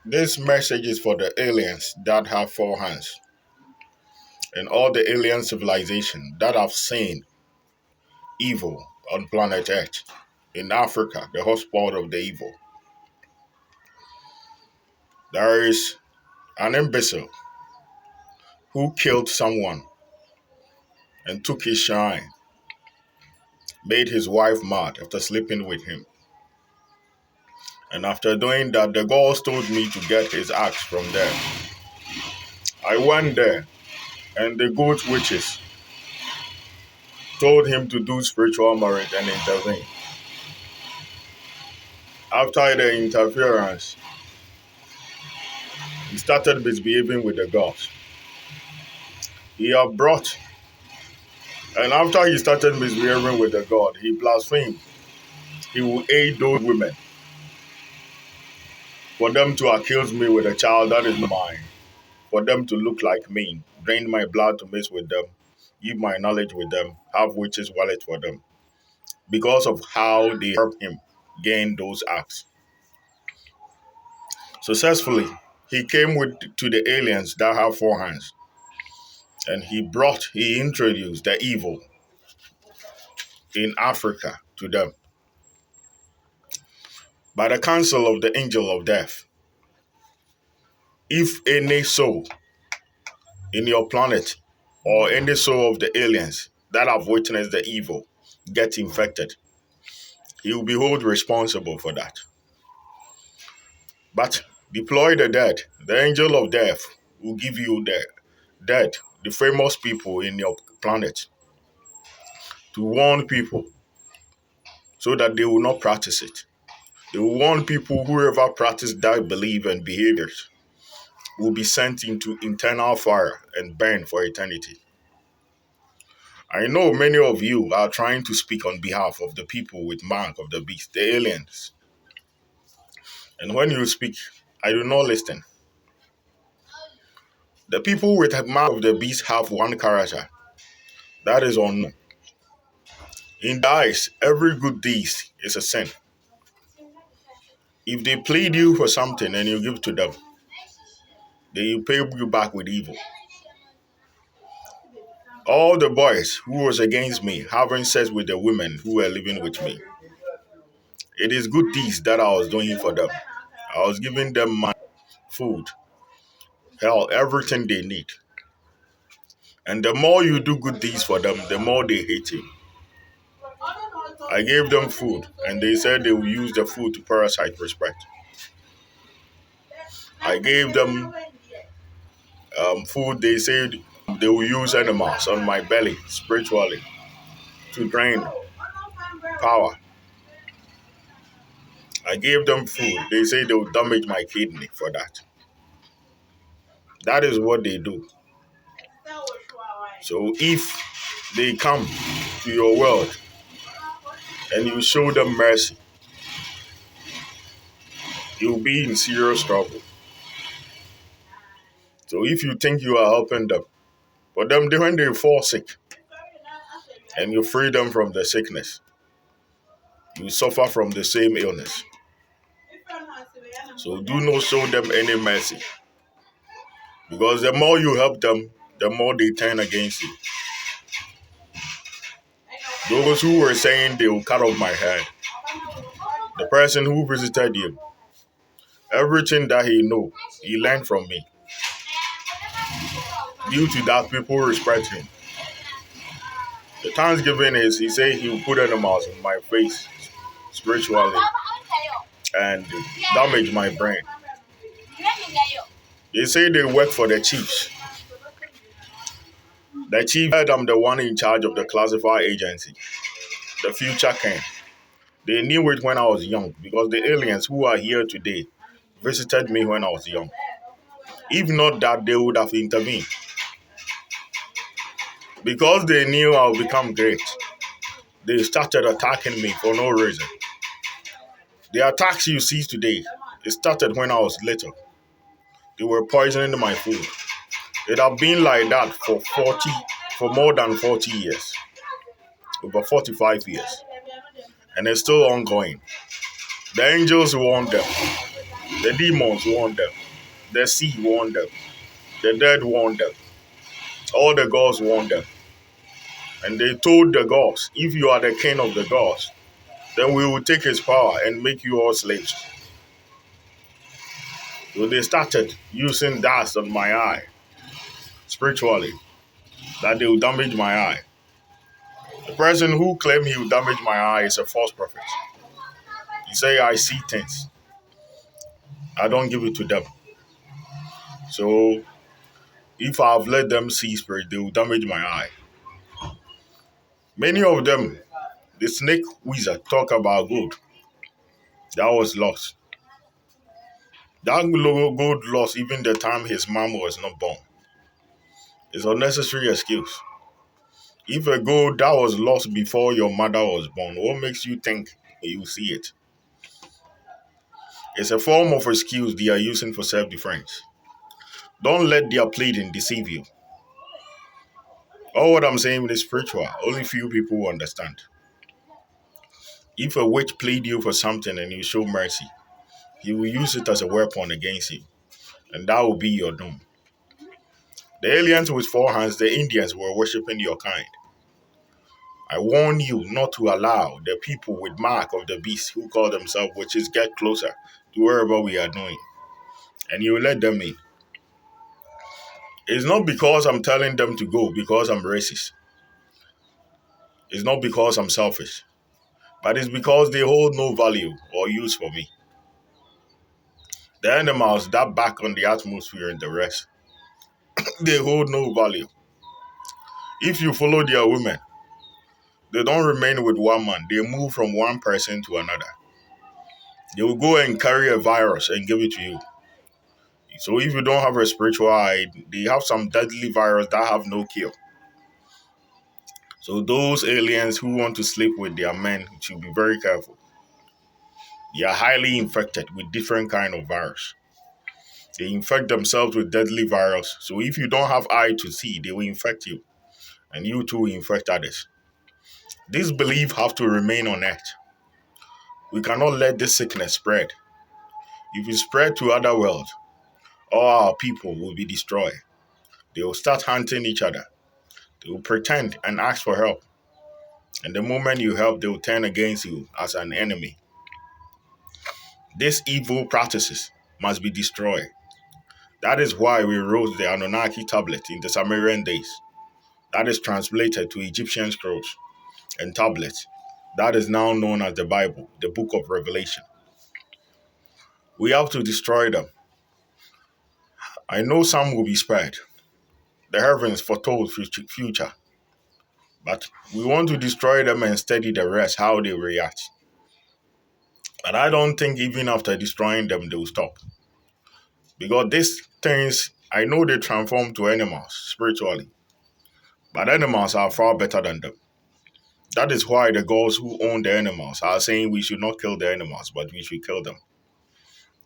This message is for the aliens that have four hands and all the alien civilization that have seen evil on planet Earth. In Africa, the hotspot of the evil, there is an imbecile who killed someone and took his shine, made his wife mad after sleeping with him. And after doing that, the gods told me to get his axe from there. I went there, and the goat witches told him to do spiritual marriage and intervene. After the interference, he started misbehaving with the gods. He had brought, and after he started misbehaving with the god, he blasphemed. He will aid those women for them to accuse me with a child that is not mine, for them to look like me, drain my blood to mix with them, give my knowledge with them, have witches' wallet for them, because of how they helped him gain those acts. Successfully, he came to the aliens that have four hands, and he introduced the evil in Africa to them by the counsel of the angel of death. If any soul in your planet or any soul of the aliens that have witnessed the evil get infected, he will be held responsible for that. But deploy the dead. The angel of death will give you the dead, the famous people in your planet, to warn people so that they will not practice it. They will warn people whoever practice that belief and behaviors will be sent into internal fire and burn for eternity. I know many of you are trying to speak on behalf of the people with mark of the beast, the aliens. And when you speak, I do not listen. The people with the mark of the beast have one character. That is unknown. In their eyes, every good deed is a sin. If they plead you for something and you give to them, they will pay you back with evil. All the boys who was against me having sex with the women who were living with me, it is good deeds that I was doing for them. I was giving them money, food, hell, everything they need. And the more you do good deeds for them, the more they hate you. I gave them food, and they said they will use the food to parasite respect. I gave them food, they said they will use animals on my belly spiritually to drain power. I gave them food, they say they will damage my kidney for that. That is what they do. So if they come to your world and you show them mercy, you'll be in serious trouble. So if you think you are helping them, but them when they fall sick and you free them from the sickness, you suffer from the same illness. So do not show them any mercy. Because the more you help them, the more they turn against you. Those who were saying they will cut off my head, the person who visited you, everything that he knew, he learned from me. Due to that, people respect him. The Thanksgiving is, he said he will put animals in my face spiritually and damage my brain. They say they work for the chiefs. The chief said I'm the one in charge of the classified agency. The future came. They knew it when I was young because the aliens who are here today visited me when I was young. If not that, they would have intervened. Because they knew I would become great, they started attacking me for no reason. The attacks you see today, it started when I was little. They were poisoning my food. It had been like that for more than 40 years, over 45 years, and it's still ongoing. The angels warned them. The demons warned them. The sea warned them. The dead warned them. All the gods warned them. And they told the gods, if you are the king of the gods, then we will take his power and make you all slaves. So they started using dust on my eye, spiritually, that they will damage my eye. The person who claimed he will damage my eye is a false prophet. He say, I see things. I don't give it to them. So if I've let them see spirit, they will damage my eye. Many of them, the snake wizard talk about gold. That was lost. That gold lost even the time his mom was not born. It's unnecessary excuse. If a gold that was lost before your mother was born, what makes you think you see it? It's a form of excuse they are using for self-defense. Don't let their pleading deceive you. All what I'm saying is spiritual. Only few people will understand. If a witch plead you for something and you show mercy, he will use it as a weapon against you. And that will be your doom. The aliens with four hands, the Indians, were worshipping your kind. I warn you not to allow the people with mark of the beast who call themselves witches get closer to wherever we are going. And you let them in. It's not because I'm telling them to go because I'm racist. It's not because I'm selfish. But it's because they hold no value or use for me. The animals that back on the atmosphere and the rest, they hold no value. If you follow their women, they don't remain with one man. They move from one person to another. They will go and carry a virus and give it to you. So if you don't have a spiritual eye, they have some deadly virus that have no cure. So those aliens who want to sleep with their men should be very careful. They are highly infected with different kind of virus. They infect themselves with deadly virus. So if you don't have eye to see, they will infect you. And you too will infect others. This belief have to remain on earth. We cannot let this sickness spread. If it spread to other worlds, all our people will be destroyed. They will start hunting each other. They will pretend and ask for help. And the moment you help, they will turn against you as an enemy. These evil practices must be destroyed. That is why we wrote the Anunnaki tablet in the Sumerian days. That is translated to Egyptian scrolls and tablets. That is now known as the Bible, the book of Revelation. We have to destroy them. I know some will be spared. The heavens foretold future. But we want to destroy them and study the rest, how they react. But I don't think even after destroying them, they will stop. Because these things, I know they transform to animals spiritually. But animals are far better than them. That is why the gods who own the animals are saying we should not kill the animals, but we should kill them.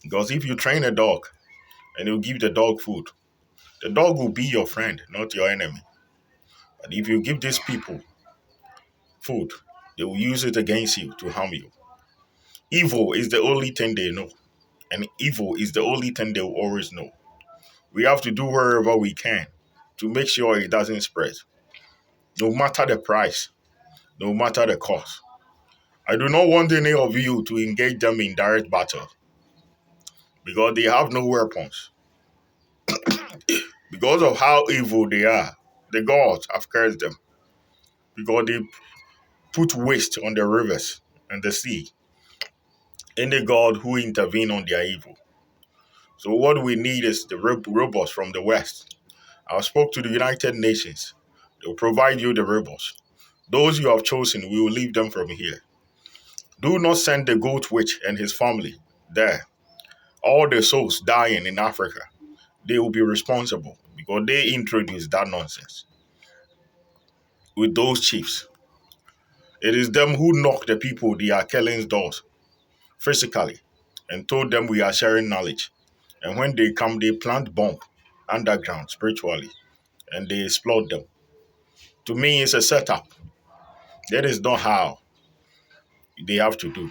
Because if you train a dog and you give the dog food, the dog will be your friend, not your enemy. But if you give these people food, they will use it against you to harm you. Evil is the only thing they know. And evil is the only thing they will always know. We have to do wherever we can to make sure it doesn't spread. No matter the price, no matter the cost. I do not want any of you to engage them in direct battle because they have no weapons. Because of how evil they are, the gods have cursed them because they put waste on the rivers and the sea. Any god who intervene on their evil. So what we need is the robots from the West. I spoke to the United Nations. They will provide you the rebels. Those you have chosen, we will leave them from here. Do not send the goat witch and his family there. All the souls dying in Africa, they will be responsible because they introduced that nonsense with those chiefs. It is them who knock the people they are killing's doors physically and told them we are sharing knowledge. And when they come, they plant bomb underground spiritually and they explode them. To me, it's a setup. That is not how they have to do.